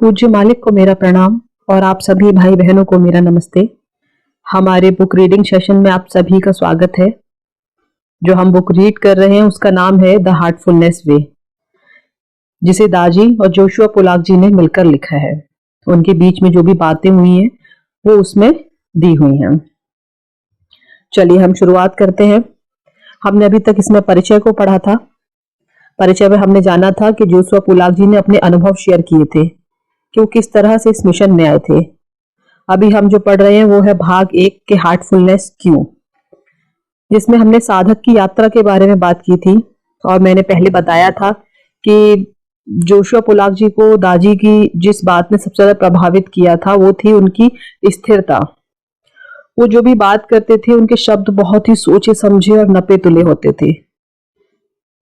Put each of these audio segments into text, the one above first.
पूज्य मालिक को मेरा प्रणाम और आप सभी भाई बहनों को मेरा नमस्ते। हमारे बुक रीडिंग सेशन में आप सभी का स्वागत है। जो हम बुक रीड कर रहे हैं उसका नाम है द हार्टफुलनेस वे, जिसे दाजी और जोशुआ पोलाक जी ने मिलकर लिखा है। उनके बीच में जो भी बातें हुई हैं वो उसमें दी हुई हैं। चलिए हम शुरुआत करते हैं। हमने अभी तक इसमें परिचय को पढ़ा था। परिचय में हमने जाना था कि जोशुआ पोलाक जी ने अपने अनुभव शेयर किए थे कि वो किस तरह से इस मिशन में आए थे। अभी हम जो पढ़ रहे हैं वो है भाग 1 के हार्टफुलनेस क्यों, जिसमें हमने साधक की यात्रा के बारे में बात की थी। और मैंने पहले बताया था कि जोशुआ पोलाक जी को दाजी की जिस बात ने सबसे ज्यादा प्रभावित किया था वो थी उनकी स्थिरता। वो जो भी बात करते थे उनके शब्द बहुत ही सोचे समझे और नपे तुले होते थे।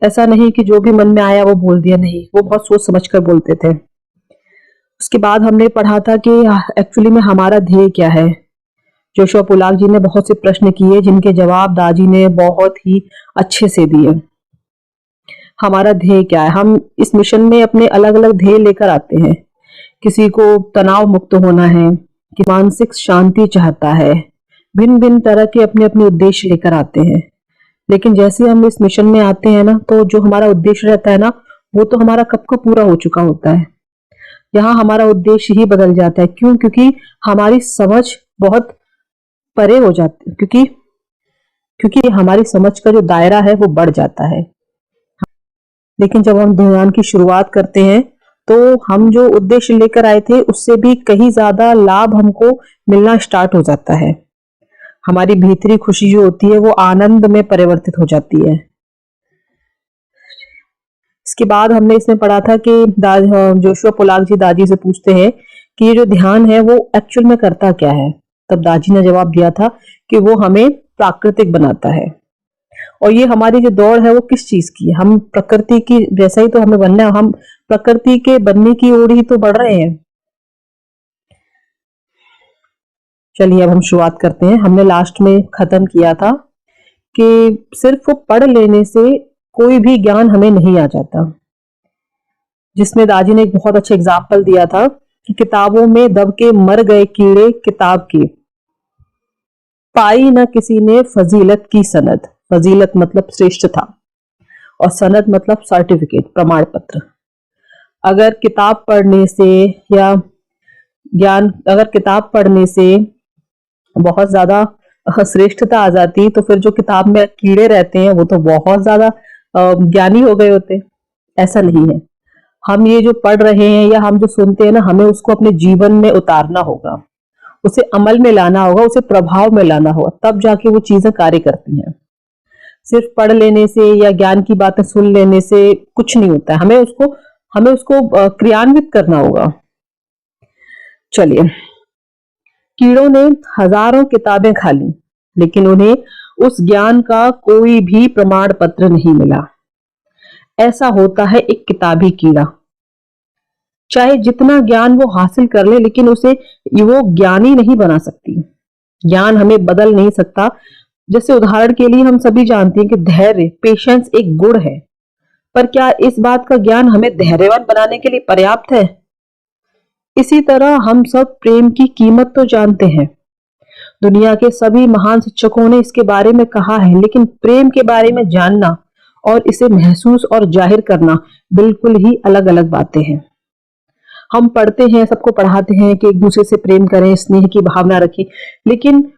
ऐसा नहीं कि जो भी मन में आया वो बोल दिया, नहीं, वो बहुत सोच समझकर बोलते थे। उसके बाद हमने पढ़ा था कि एक्चुअली में हमारा ध्येय क्या है। जोशुआ पोलाक जी ने बहुत से प्रश्न किए जिनके जवाब दाजी ने बहुत ही अच्छे से दिए। हमारा ध्येय क्या है? हम इस मिशन में अपने अलग अलग ध्येय लेकर आते हैं। किसी को तनाव मुक्त होना है, कि मानसिक शांति चाहता है, भिन्न भिन्न तरह के अपने अपने उद्देश्य लेकर आते हैं। लेकिन जैसे हम इस मिशन में आते हैं ना, तो जो हमारा उद्देश्य रहता है ना, वो तो हमारा कब का पूरा हो चुका होता है। यहाँ हमारा उद्देश्य ही बदल जाता है। क्यों? क्योंकि हमारी समझ बहुत परे हो जाती है, क्योंकि हमारी समझ का जो दायरा है वो बढ़ जाता है। लेकिन जब हम ध्यान की शुरुआत करते हैं तो हम जो उद्देश्य लेकर आए थे उससे भी कहीं ज्यादा लाभ हमको मिलना स्टार्ट हो जाता है। हमारी भीतरी खुशी जो होती है वो आनंद में परिवर्तित हो जाती है। इसके बाद हमने इसमें पढ़ा था कि जोशुआ पोलाक जी दादी से पूछते हैं कि ये जो ध्यान है वो एक्चुअल में करता क्या है। तब दादी ने जवाब दिया था कि वो हमें प्राकृतिक बनाता है। और ये हमारी जो दौड़ है वो किस चीज की है? हम प्रकृति की जैसा ही तो हमें बनना है। हम प्रकृति के बनने की ओर ही तो बढ़ रहे हैं। चलिए अब हम शुरुआत करते हैं। हमने लास्ट में खत्म किया था कि सिर्फ पढ़ लेने से कोई भी ज्ञान हमें नहीं आ जाता, जिसमें दादी ने एक बहुत अच्छा एग्जाम्पल दिया था कि किताबों में दब के मर गए कीड़े किताब के, पाई न किसी ने फजीलत की सनद। फजीलत मतलब श्रेष्ठता और सनद मतलब सर्टिफिकेट, प्रमाण पत्र। अगर किताब पढ़ने से या अगर किताब पढ़ने से बहुत ज्यादा श्रेष्ठता आ जाती तो फिर जो किताब में कीड़े रहते हैं वो तो बहुत ज्यादा ज्ञानी हो गए होते। ऐसा नहीं है। हम ये जो पढ़ रहे हैं या हम जो सुनते हैं ना, हमें उसको अपने जीवन में उतारना होगा, उसे अमल में लाना होगा, उसे प्रभाव में लाना होगा, तब जाके वो चीजें कार्य करती हैं। सिर्फ पढ़ लेने से या ज्ञान की बातें सुन लेने से कुछ नहीं होता है। हमें उसको क्रियान्वित करना होगा। चलिए, कीड़ों ने हजारों किताबें खा ली लेकिन उन्हें उस ज्ञान का कोई भी प्रमाण पत्र नहीं मिला। ऐसा होता है एक किताबी कीड़ा। चाहे जितना ज्ञान वो हासिल कर ले लेकिन उसे वो ज्ञानी नहीं बना सकती। ज्ञान हमें बदल नहीं सकता। जैसे उदाहरण के लिए हम सभी जानते हैं कि धैर्य, पेशेंस एक गुण है, पर क्या इस बात का ज्ञान हमें धैर्यवान बनाने के लिए पर्याप्त है? इसी तरह हम सब प्रेम की कीमत तो जानते हैं। दुनिया के सभी महान शिक्षकों ने इसके बारे में कहा है, लेकिन प्रेम के बारे में जानना और इसे महसूस और जाहिर करना बिल्कुल ही अलग अलग बातें हैं। हम पढ़ते हैं, सबको पढ़ाते हैं कि एक दूसरे से प्रेम करें, स्नेह की भावना रखें, लेकिन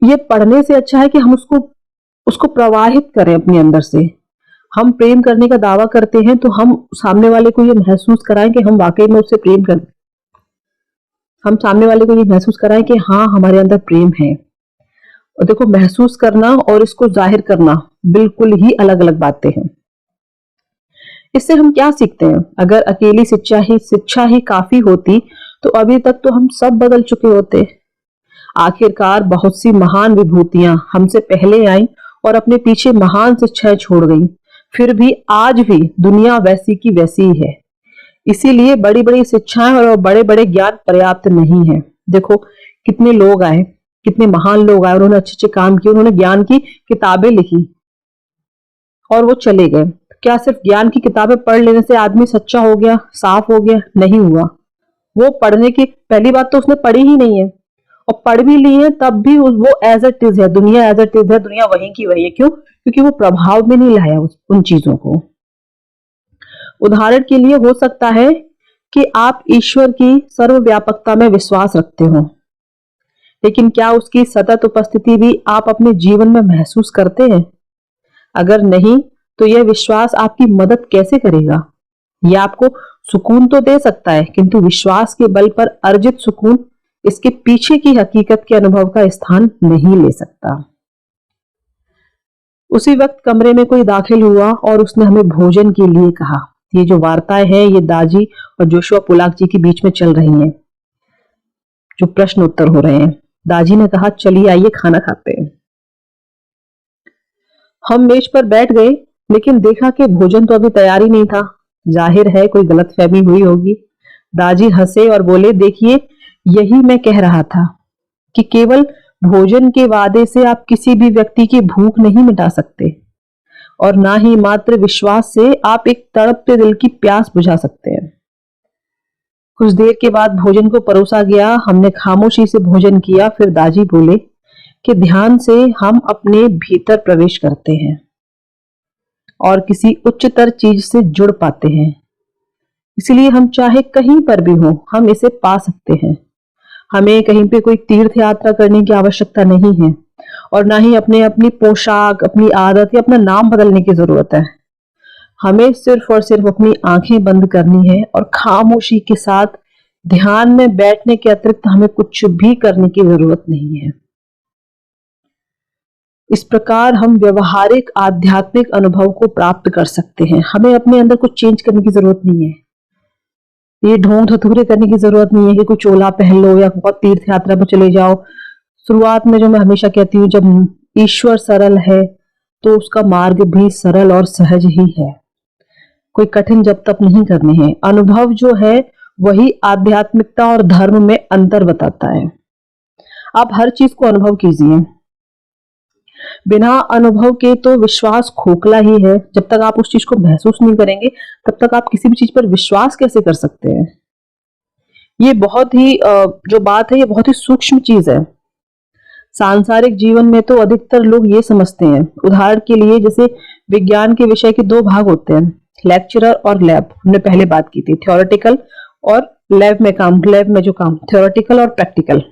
ये पढ़ने से अच्छा है कि हम उसको प्रवाहित करें अपने अंदर से। हम प्रेम करने का दावा करते हैं तो हम सामने वाले को ये महसूस कराएं कि हम वाकई में उससे प्रेम करते हैं। हम सामने वाले को ये महसूस कराएं कि हाँ, हमारे अंदर प्रेम है। और देखो, महसूस करना और इसको जाहिर करना बिल्कुल ही अलग अलग बातें हैं। इससे हम क्या सीखते हैं? अगर अकेली शिक्षा ही काफी होती तो अभी तक तो हम सब बदल चुके होते। आखिरकार बहुत सी महान विभूतियां हमसे पहले आई और अपने पीछे महान शिक्षाएं छोड़ गई। फिर भी आज भी दुनिया वैसी की वैसी ही है। इसीलिए बड़ी बड़ी शिक्षाएं और बड़े बड़े ज्ञान पर्याप्त नहीं है। देखो, कितने लोग आए, कितने महान लोग आए, उन्होंने अच्छे अच्छे काम किए, उन्होंने ज्ञान की किताबें लिखी और वो चले गए। क्या सिर्फ ज्ञान की किताबें पढ़ लेने से आदमी सच्चा हो गया, साफ हो गया? नहीं हुआ। वो पढ़ने की पहली बात तो उसने पढ़ी ही नहीं है, और पढ़ भी ली है तब भी वो एज इट इज है, दुनिया एज इट इज है, दुनिया वही की वही है। क्यों? क्योंकि वो प्रभाव में नहीं लाया उन चीजों को। उदाहरण के लिए हो सकता है कि आप ईश्वर की सर्वव्यापकता में विश्वास रखते हो, लेकिन क्या उसकी सतत उपस्थिति भी आप अपने जीवन में महसूस करते हैं? अगर नहीं, तो यह विश्वास आपकी मदद कैसे करेगा? यह आपको सुकून तो दे सकता है, किंतु विश्वास के बल पर अर्जित सुकून इसके पीछे की हकीकत के अनुभव का स्थान नहीं ले सकता। उसी वक्त कमरे में कोई दाखिल हुआ और उसने हमें भोजन के लिए कहा। ये जो वार्ताएं हैं ये दाजी और जोशुआ पुलाक जी के बीच में चल रही हैं, जो प्रश्न उत्तर हो रहे हैं। दाजी ने कहा, चलिए आइए खाना खाते हैं। हम मेज पर बैठ गए, लेकिन देखा कि भोजन तो अभी तैयार ही नहीं था। जाहिर है कोई गलतफहमी हुई होगी। दाजी हंसे और बोले, देखिए यही मैं कह रहा था कि केवल भोजन के वादे से आप किसी भी व्यक्ति की भूख नहीं मिटा सकते, और ना ही मात्र विश्वास से आप एक तड़पते दिल की प्यास बुझा सकते हैं। कुछ देर के बाद भोजन को परोसा गया। हमने खामोशी से भोजन किया। फिर दाजी बोले कि ध्यान से हम अपने भीतर प्रवेश करते हैं और किसी उच्चतर चीज से जुड़ पाते हैं। इसलिए हम चाहे कहीं पर भी हो, हम इसे पा सकते हैं। हमें कहीं पे कोई तीर्थ यात्रा करने की आवश्यकता नहीं है, और ना ही अपनी पोशाक, अपनी आदत या अपना नाम बदलने की जरूरत है। हमें सिर्फ और सिर्फ अपनी आंखें बंद करनी है और खामोशी के साथ ध्यान में बैठने के अतिरिक्त हमें कुछ भी करने की जरूरत नहीं है। इस प्रकार हम व्यवहारिक आध्यात्मिक अनुभव को प्राप्त कर सकते हैं। हमें अपने अंदर कुछ चेंज करने की जरूरत नहीं है। ये ढोंग धतूरे करने की जरूरत नहीं है कि कोई चोला पहन लो या बहुत तीर्थ यात्रा पर चले जाओ। शुरुआत में जो मैं हमेशा कहती हूँ, जब ईश्वर सरल है तो उसका मार्ग भी सरल और सहज ही है। कोई कठिन जप तप नहीं करने हैं। अनुभव जो है वही आध्यात्मिकता और धर्म में अंतर बताता है। आप हर चीज को अनुभव कीजिए। बिना अनुभव के तो विश्वास खोखला ही है। जब तक आप उस चीज को महसूस नहीं करेंगे, तब तक आप किसी भी चीज पर विश्वास कैसे कर सकते हैं? ये बहुत ही जो बात है ये बहुत ही सूक्ष्म चीज है। सांसारिक जीवन में तो अधिकतर लोग ये समझते हैं। उदाहरण के लिए, जैसे विज्ञान के विषय के दो भाग होते हैं, लेक्चरर और लैब। हमने पहले बात की थी थ्योरेटिकल और लैब में जो काम, थ्योरेटिकल और प्रैक्टिकल।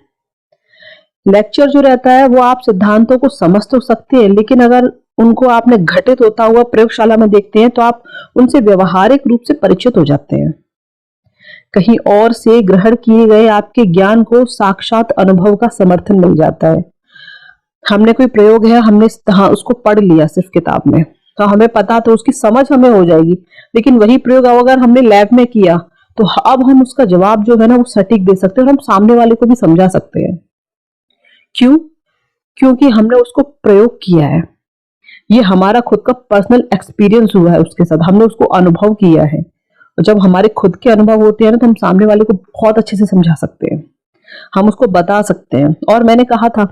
लेक्चर जो रहता है वो आप सिद्धांतों को समझ तो सकते हैं, लेकिन अगर उनको आपने घटित होता हुआ प्रयोगशाला में देखते हैं तो आप उनसे व्यवहारिक रूप से परिचित हो जाते हैं। कहीं और से ग्रहण किए गए आपके ज्ञान को साक्षात अनुभव का समर्थन मिल जाता है। हमने कोई प्रयोग है, हमने उसको पढ़ लिया सिर्फ किताब में, तो हमें पता, तो उसकी समझ हमें हो जाएगी। लेकिन वही प्रयोग अगर हमने लैब में किया तो अब हम उसका जवाब जो है ना वो सटीक दे सकते हैं, और हम सामने वाले को भी समझा सकते हैं। क्यों? क्योंकि हमने उसको प्रयोग किया है। ये हमारा खुद का पर्सनल एक्सपीरियंस हुआ है उसके साथ, हमने उसको अनुभव किया है। और जब हमारे खुद के अनुभव होते हैं ना, तो हम सामने वाले को बहुत अच्छे से समझा सकते हैं, हम उसको बता सकते हैं। और मैंने कहा था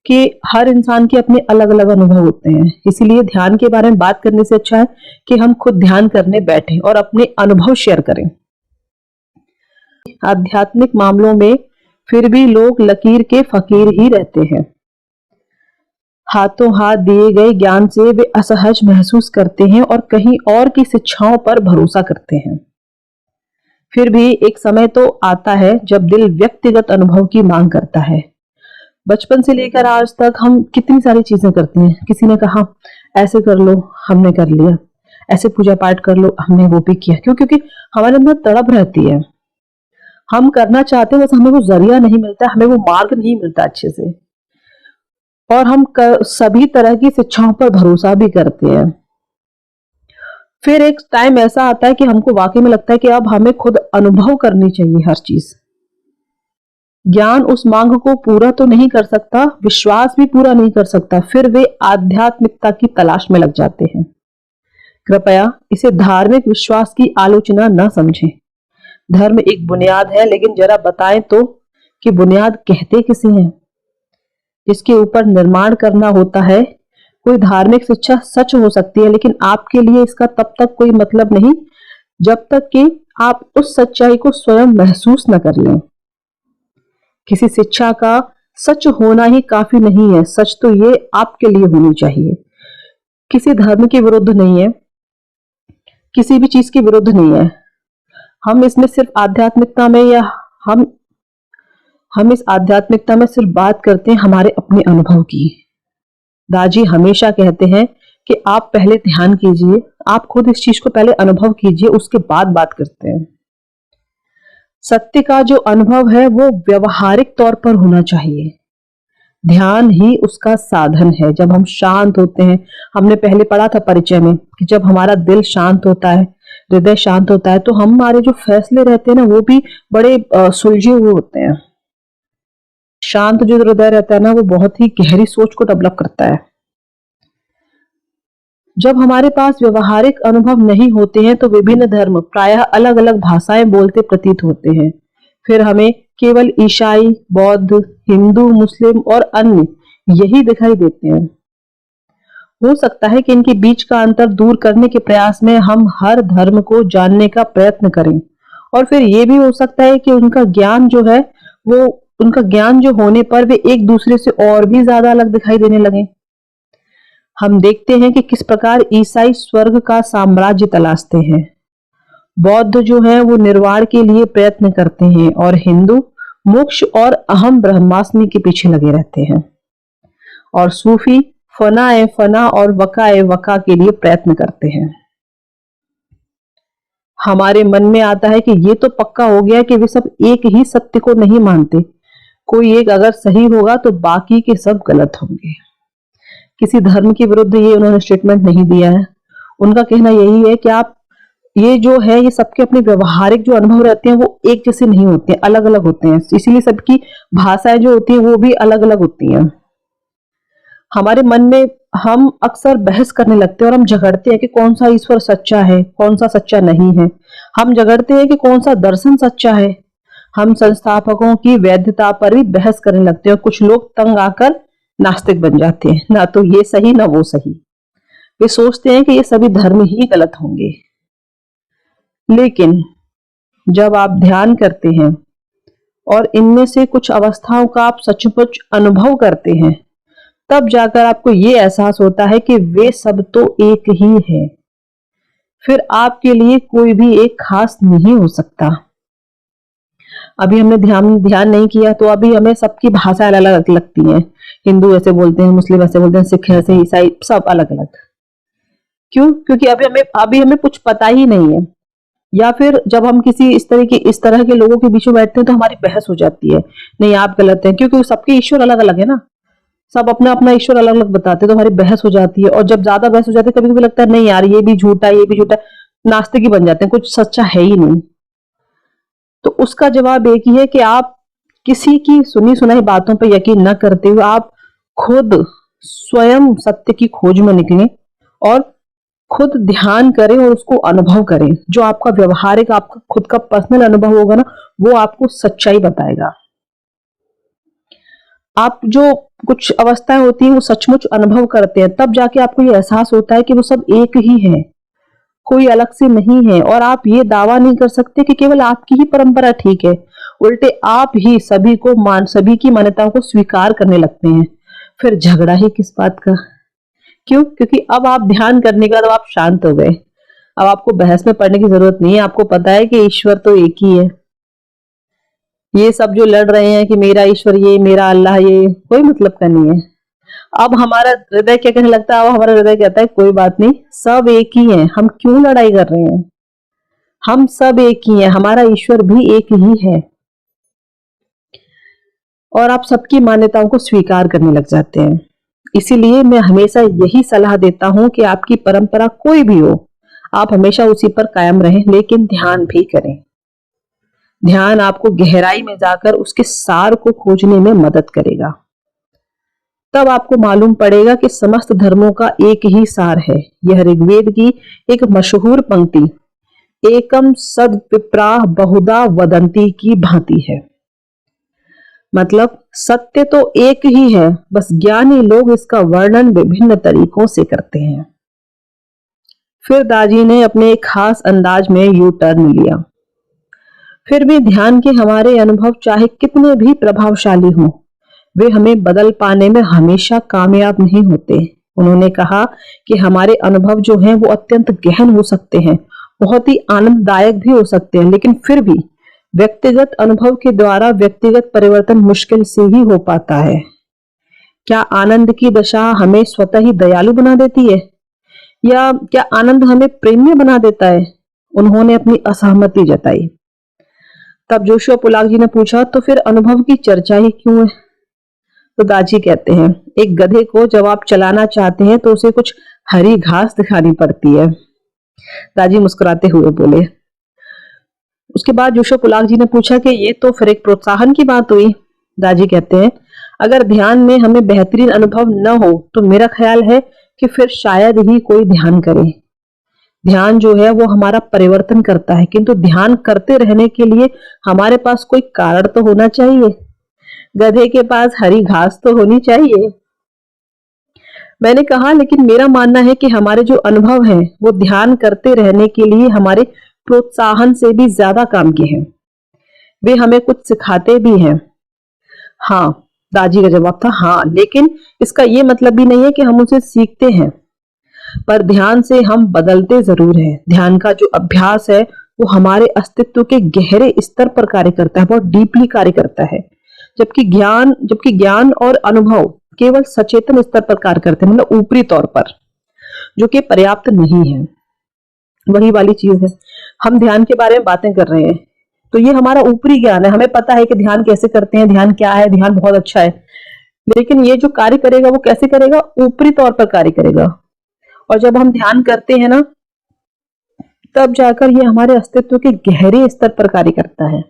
कि हर इंसान के अपने अलग अलग अनुभव होते हैं, इसीलिए ध्यान के बारे में बात करने से अच्छा है कि हम खुद ध्यान करने बैठे और अपने अनुभव शेयर करें। आध्यात्मिक मामलों में फिर भी लोग लकीर के फकीर ही रहते हैं। हाथों हाथ दिए गए ज्ञान से वे असहज महसूस करते हैं और कहीं और की शिक्षाओं पर भरोसा करते हैं। फिर भी एक समय तो आता है जब दिल व्यक्तिगत अनुभव की मांग करता है। बचपन से लेकर आज तक हम कितनी सारी चीजें करते हैं। किसी ने कहा ऐसे कर लो, हमने कर लिया। ऐसे पूजा पाठ कर लो, हमने वो भी किया। क्यों? क्योंकि हमारे अंदर तड़प रहती है, हम करना चाहते हैं, बस हमें वो जरिया नहीं मिलता, हमें वो मार्ग नहीं मिलता अच्छे से। और हम सभी तरह की शिक्षाओं पर भरोसा भी करते हैं। फिर एक टाइम ऐसा आता है कि हमको वाकई में लगता है कि अब हमें खुद अनुभव करनी चाहिए हर चीज। ज्ञान उस मांग को पूरा तो नहीं कर सकता, विश्वास भी पूरा नहीं कर सकता। फिर वे आध्यात्मिकता की तलाश में लग जाते हैं। कृपया इसे धार्मिक विश्वास की आलोचना न समझें। धर्म एक बुनियाद है, लेकिन जरा बताएं तो कि बुनियाद कहते किसे हैं, जिसके ऊपर निर्माण करना होता है। कोई धार्मिक शिक्षा सच हो सकती है, लेकिन आपके लिए इसका तब तक कोई मतलब नहीं जब तक कि आप उस सच्चाई को स्वयं महसूस न कर लें। किसी शिक्षा का सच होना ही काफी नहीं है, सच तो ये आपके लिए होनी चाहिए। किसी धर्म के विरुद्ध नहीं है, किसी भी चीज के विरुद्ध नहीं है। हम इसमें सिर्फ आध्यात्मिकता में या हम हम इस आध्यात्मिकता में सिर्फ बात करते हैं हमारे अपने अनुभव की। दाजी हमेशा कहते हैं कि आप पहले ध्यान कीजिए, आप खुद इस चीज को पहले अनुभव कीजिए, उसके बाद बात करते हैं। सत्य का जो अनुभव है वो व्यवहारिक तौर पर होना चाहिए। ध्यान ही उसका साधन है। जब हम शांत होते हैं, हमने पहले पढ़ा था परिचय में कि जब हमारा दिल शांत होता है, हृदय शांत होता है, तो हमारे जो फैसले रहते हैं ना वो भी बड़े सुलझे हुए होते हैं। शांत जो हृदय रहता है ना वो बहुत ही गहरी सोच को डेवलप करता है। जब हमारे पास व्यवहारिक अनुभव नहीं होते हैं तो विभिन्न धर्म प्रायः अलग अलग भाषाएं बोलते प्रतीत होते हैं। फिर हमें केवल ईसाई, बौद्ध, हिंदू, मुस्लिम और अन्य यही दिखाई देते हैं। हो सकता है कि इनके बीच का अंतर दूर करने के प्रयास में हम हर धर्म को जानने का प्रयत्न करें, और फिर ये भी हो सकता है कि उनका ज्ञान जो है वो उनका ज्ञान जो होने पर वे एक दूसरे से और भी ज्यादा अलग दिखाई देने लगे। हम देखते हैं कि किस प्रकार ईसाई स्वर्ग का साम्राज्य तलाशते हैं, बौद्ध जो है वो निर्वाण के लिए प्रयत्न करते हैं, और हिंदू मोक्ष और अहम ब्रह्मास्मि के पीछे लगे रहते हैं, और सूफी फना ए फना और वका ए वका के लिए प्रयत्न करते हैं। हमारे मन में आता है कि ये तो पक्का हो गया कि वे सब एक ही सत्य को नहीं मानते, कोई एक अगर सही होगा तो बाकी के सब गलत होंगे। किसी धर्म के विरुद्ध ये उन्होंने स्टेटमेंट नहीं दिया है। उनका कहना यही है कि आप ये जो है ये सबके अपने व्यवहारिक जो अनुभव रहते हैं वो एक जैसे नहीं होते, अलग अलग होते हैं, इसीलिए सबकी भाषाएं जो होती हैं वो भी अलग अलग होती हैं। हमारे मन में हम अक्सर बहस करने लगते हैं और हम झगड़ते हैं कि कौन सा ईश्वर सच्चा है, कौन सा सच्चा नहीं है। हम झगड़ते हैं कि कौन सा दर्शन सच्चा है। हम संस्थापकों की वैधता पर भी बहस करने लगते हैं। कुछ लोग तंग आकर नास्तिक बन जाते हैं, ना तो ये सही ना वो सही। वे सोचते हैं कि ये सभी धर्म ही गलत होंगे। लेकिन जब आप ध्यान करते हैं और इनमें से कुछ अवस्थाओं का आप सचमुच अनुभव करते हैं, तब जाकर आपको ये एहसास होता है कि वे सब तो एक ही है। फिर आपके लिए कोई भी एक खास नहीं हो सकता। अभी हमने ध्यान नहीं किया तो अभी हमें सबकी भाषा अलग अलग लगती हैं। हिंदू ऐसे बोलते हैं, मुस्लिम ऐसे बोलते हैं, सिख ऐसे, ईसाई सब अलग अलग। क्यों? क्योंकि अभी हमें कुछ पता ही नहीं है, या फिर जब हम किसी इस तरह के लोगों के बीच में बैठते हैं तो हमारी बहस हो जाती है, नहीं आप गलत हैं, क्योंकि सबके ईश्वर अलग अलग है ना, सब अपना अपना ईश्वर अलग अलग बताते हैं, तो हमारी बहस हो जाती है। और जब ज्यादा बहस हो जाती है कभी कभी लगता है नहीं यार ये भी झूठा, ये भी झूठा, नास्तिक ही बन जाते हैं, कुछ सच्चा है ही नहीं। तो उसका जवाब एक ही है कि आप किसी की सुनी सुनाई बातों पर यकीन न करते हुए आप खुद स्वयं सत्य की खोज में निकलें और खुद ध्यान करें और उसको अनुभव करें। जो आपका व्यवहारिक, आपका खुद का पर्सनल अनुभव होगा ना, वो आपको सच्चाई बताएगा। आप जो कुछ अवस्थाएं होती हैं वो सचमुच अनुभव करते हैं, तब जाके आपको ये एहसास होता है कि वो सब एक ही है, कोई अलग से नहीं है। और आप ये दावा नहीं कर सकते कि केवल आपकी ही परंपरा ठीक है, उल्टे आप ही सभी की मान्यताओं को स्वीकार करने लगते हैं। फिर झगड़ा ही किस बात का? क्यों? क्योंकि अब आप ध्यान करने के बाद आप शांत हो गए। अब आपको बहस में पड़ने की जरूरत नहीं है, आपको पता है कि ईश्वर तो एक ही है। ये सब जो लड़ रहे हैं कि मेरा ईश्वर ये, मेरा अल्लाह ये, कोई मतलब का नहीं है। अब हमारा हृदय क्या कहने लगता है? अब हमारा हृदय कहता है कोई बात नहीं, सब एक ही है, हम क्यों लड़ाई कर रहे हैं, हम सब एक ही हैं, हमारा ईश्वर भी एक ही है। और आप सबकी मान्यताओं को स्वीकार करने लग जाते हैं। इसीलिए मैं हमेशा यही सलाह देता हूं कि आपकी परंपरा कोई भी हो, आप हमेशा उसी पर कायम रहें, लेकिन ध्यान भी करें। ध्यान आपको गहराई में जाकर उसके सार को खोजने में मदद करेगा। तब आपको मालूम पड़ेगा कि समस्त धर्मों का एक ही सार है। यह ऋग्वेद की एक मशहूर पंक्ति एकम सद विप्राह बहुधा वदंती की भांति है। मतलब सत्य तो एक ही है, बस ज्ञानी लोग इसका वर्णन विभिन्न तरीकों से करते हैं। फिर दाजी ने अपने एक खास अंदाज में यू टर्न लिया। फिर भी ध्यान के हमारे अनुभव चाहे कितने भी प्रभावशाली हों, वे हमें बदल पाने में हमेशा कामयाब नहीं होते। उन्होंने कहा कि हमारे अनुभव जो हैं वो अत्यंत गहन हो सकते हैं, बहुत ही आनंददायक भी हो सकते हैं, लेकिन फिर भी व्यक्तिगत अनुभव के द्वारा व्यक्तिगत परिवर्तन मुश्किल से ही हो पाता है। क्या आनंद की दशा हमें स्वतः ही दयालु बना देती है, या क्या आनंद हमें प्रेम्य बना देता है? उन्होंने अपनी असहमति जताई। तब जोशुआ पुलाक जी ने पूछा, तो फिर अनुभव की चर्चा ही क्यों है? तो दाजी कहते हैं, एक गधे को जब आप चलाना चाहते हैं तो उसे कुछ हरी घास दिखानी पड़ती है। दाजी मुस्कुराते हुए बोले। उसके बाद जोशुआ पुलाक जी ने पूछा कि ये तो फिर एक प्रोत्साहन की बात हुई। दाजी कहते हैं, अगर ध्यान में हमें बेहतरीन अनुभव न हो तो मेरा ख्याल है कि फिर शायद ही कोई ध्यान करे। ध्यान जो है वो हमारा परिवर्तन करता है, किंतु ध्यान करते रहने के लिए हमारे पास कोई कारण तो होना चाहिए। गधे के पास हरी घास तो होनी चाहिए। मैंने कहा, लेकिन मेरा मानना है कि हमारे जो अनुभव हैं वो ध्यान करते रहने के लिए हमारे प्रोत्साहन से भी ज्यादा काम के हैं। वे हमें कुछ सिखाते भी हैं। हाँ, दाजी का जवाब था, हाँ, लेकिन इसका ये मतलब भी नहीं है कि हम उसे सीखते हैं। पर ध्यान से हम बदलते जरूर हैं। ध्यान का जो अभ्यास है वो हमारे अस्तित्व के गहरे स्तर पर कार्य करता है, बहुत डीपली कार्य करता है। जबकि ज्ञान और अनुभव केवल सचेतन स्तर पर कार्य करते हैं, मतलब ऊपरी तौर पर, जो कि पर्याप्त नहीं है। वही वाली चीज है, हम ध्यान के बारे में बातें कर रहे हैं तो ये हमारा ऊपरी ज्ञान है, हमें पता है कि ध्यान कैसे करते हैं, ध्यान क्या है, ध्यान बहुत अच्छा है, लेकिन ये जो कार्य करेगा वो कैसे करेगा? ऊपरी तौर पर कार्य करेगा। और जब हम ध्यान करते हैं ना, तब जाकर ये हमारे अस्तित्व के गहरे स्तर पर कार्य करता है।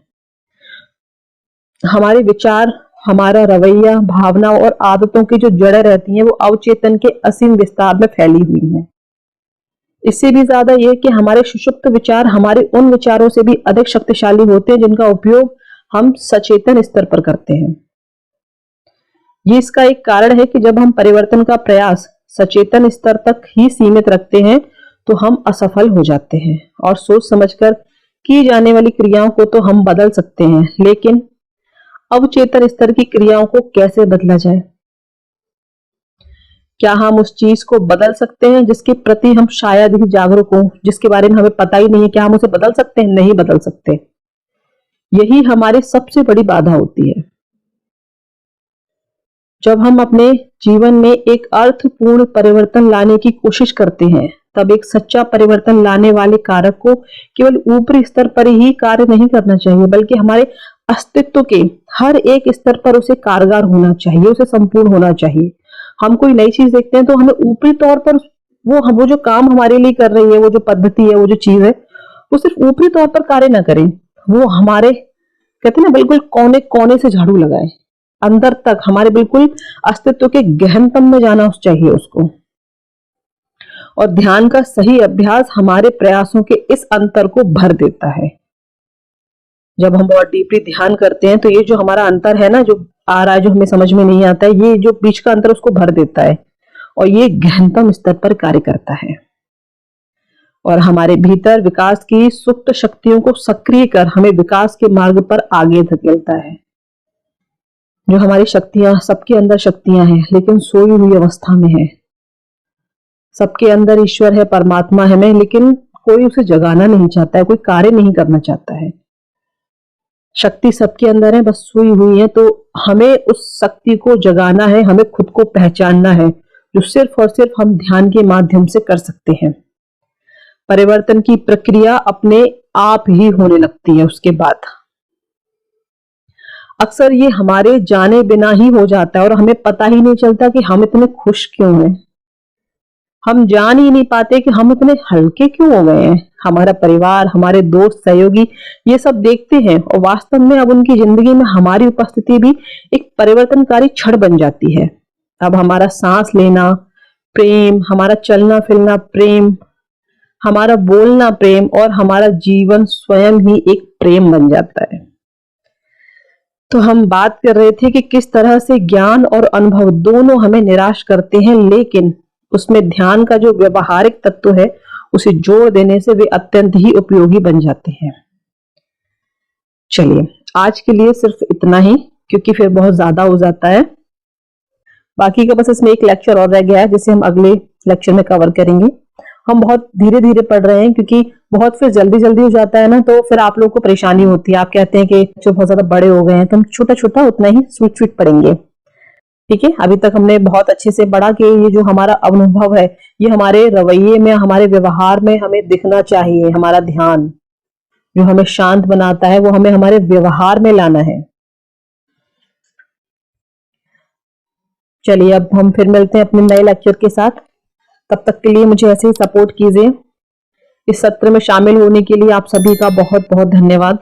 हमारे विचार, हमारा रवैया, भावना और आदतों की जो जड़ें रहती हैं वो अवचेतन के असीम विस्तार में फैली हुई हैं। इससे भी ज्यादा ये कि हमारे सुषुप्त विचार हमारे उन विचारों से भी अधिक शक्तिशाली होते हैं जिनका उपयोग हम सचेतन स्तर पर करते हैं। ये इसका एक कारण है कि जब हम परिवर्तन का प्रयास सचेतन स्तर तक ही सीमित रखते हैं तो हम असफल हो जाते हैं, और सोच समझकर की जाने वाली क्रियाओं को तो हम बदल सकते हैं, लेकिन अवचेतन स्तर की क्रियाओं को कैसे बदला जाए? क्या हम उस चीज को बदल सकते हैं जिसके प्रति हम शायद ही जागरूक हों, जिसके बारे में हमें पता ही नहीं है? क्या हम उसे बदल सकते हैं? नहीं बदल सकते। यही हमारी सबसे बड़ी बाधा होती है। जब हम अपने जीवन में एक अर्थपूर्ण परिवर्तन लाने की कोशिश करते हैं, तब एक सच्चा परिवर्तन लाने वाले कारक को केवल ऊपरी स्तर पर ही कार्य नहीं करना चाहिए, बल्कि हमारे अस्तित्व के हर एक स्तर पर उसे कारगर होना चाहिए, उसे संपूर्ण होना चाहिए। हम कोई नई चीज देखते हैं तो हमें ऊपरी तौर पर वो जो काम हमारे लिए कर रही है, वो जो पद्धति है, वो जो चीज है, वो सिर्फ ऊपरी तौर पर कार्य ना करें, वो हमारे, कहते हैं ना, बिल्कुल कोने कोने से झाड़ू लगाए, अंदर तक, हमारे बिल्कुल अस्तित्व के गहनतम में जाना चाहिए उसको। और ध्यान का सही अभ्यास हमारे प्रयासों के इस अंतर को भर देता है। जब हम बहुत डीपली ध्यान करते हैं तो ये जो हमारा अंतर है ना, जो आ रहा है, जो हमें समझ में नहीं आता है, ये जो बीच का अंतर उसको भर देता है, और ये गहनतम स्तर पर कार्य करता है और हमारे भीतर विकास की सुप्त शक्तियों को सक्रिय कर हमें विकास के मार्ग पर आगे धकेलता है। जो हमारी शक्तियां, सबके अंदर शक्तियां हैं, लेकिन सोई हुई अवस्था में है। सबके अंदर ईश्वर है, परमात्मा है में, लेकिन कोई उसे जगाना नहीं चाहता है, कोई कार्य नहीं करना चाहता है। शक्ति सबके अंदर है, बस सोई हुई है। तो हमें उस शक्ति को जगाना है, हमें खुद को पहचानना है, जो सिर्फ और सिर्फ हम ध्यान के माध्यम से कर सकते हैं। परिवर्तन की प्रक्रिया अपने आप ही होने लगती है उसके बाद। अक्सर ये हमारे जाने बिना ही हो जाता है और हमें पता ही नहीं चलता कि हम इतने खुश क्यों हैं। हम जान ही नहीं पाते कि हम इतने हल्के क्यों हो गए हैं। हमारा परिवार, हमारे दोस्त, सहयोगी ये सब देखते हैं और वास्तव में अब उनकी जिंदगी में हमारी उपस्थिति भी एक परिवर्तनकारी क्षण बन जाती है। अब हमारा सांस लेना प्रेम, हमारा चलना फिरना प्रेम, हमारा बोलना प्रेम, और हमारा जीवन स्वयं ही एक प्रेम बन जाता है। तो हम बात कर रहे थे कि किस तरह से ज्ञान और अनुभव दोनों हमें निराश करते हैं, लेकिन उसमें ध्यान का जो व्यवहारिक तत्व है उसे जोड़ देने से वे अत्यंत ही उपयोगी बन जाते हैं। चलिए आज के लिए सिर्फ इतना ही, क्योंकि फिर बहुत ज्यादा हो जाता है। बाकी का बस इसमें एक लेक्चर और रह गया है जिसे हम अगले लेक्चर में कवर करेंगे। हम बहुत धीरे धीरे पढ़ रहे हैं क्योंकि बहुत फिर जल्दी जल्दी हो जाता है ना, तो फिर आप लोगों को परेशानी होती है। आप कहते हैं कि जो बहुत ज्यादा बड़े हो गए हैं, तो हम छोटा छोटा उतना ही स्वीट स्वीट पढ़ेंगे। ठीक है, अभी तक हमने बहुत अच्छे से पढ़ा कि ये जो हमारा अनुभव है, ये हमारे रवैये में, हमारे व्यवहार में हमें दिखना चाहिए। हमारा ध्यान जो हमें शांत बनाता है वो हमें हमारे व्यवहार में लाना है। चलिए अब हम फिर मिलते हैं अपने नए लेक्चर के साथ। तब तक के लिए मुझे ऐसे ही सपोर्ट कीजिए। इस सत्र में शामिल होने के लिए आप सभी का बहुत बहुत धन्यवाद।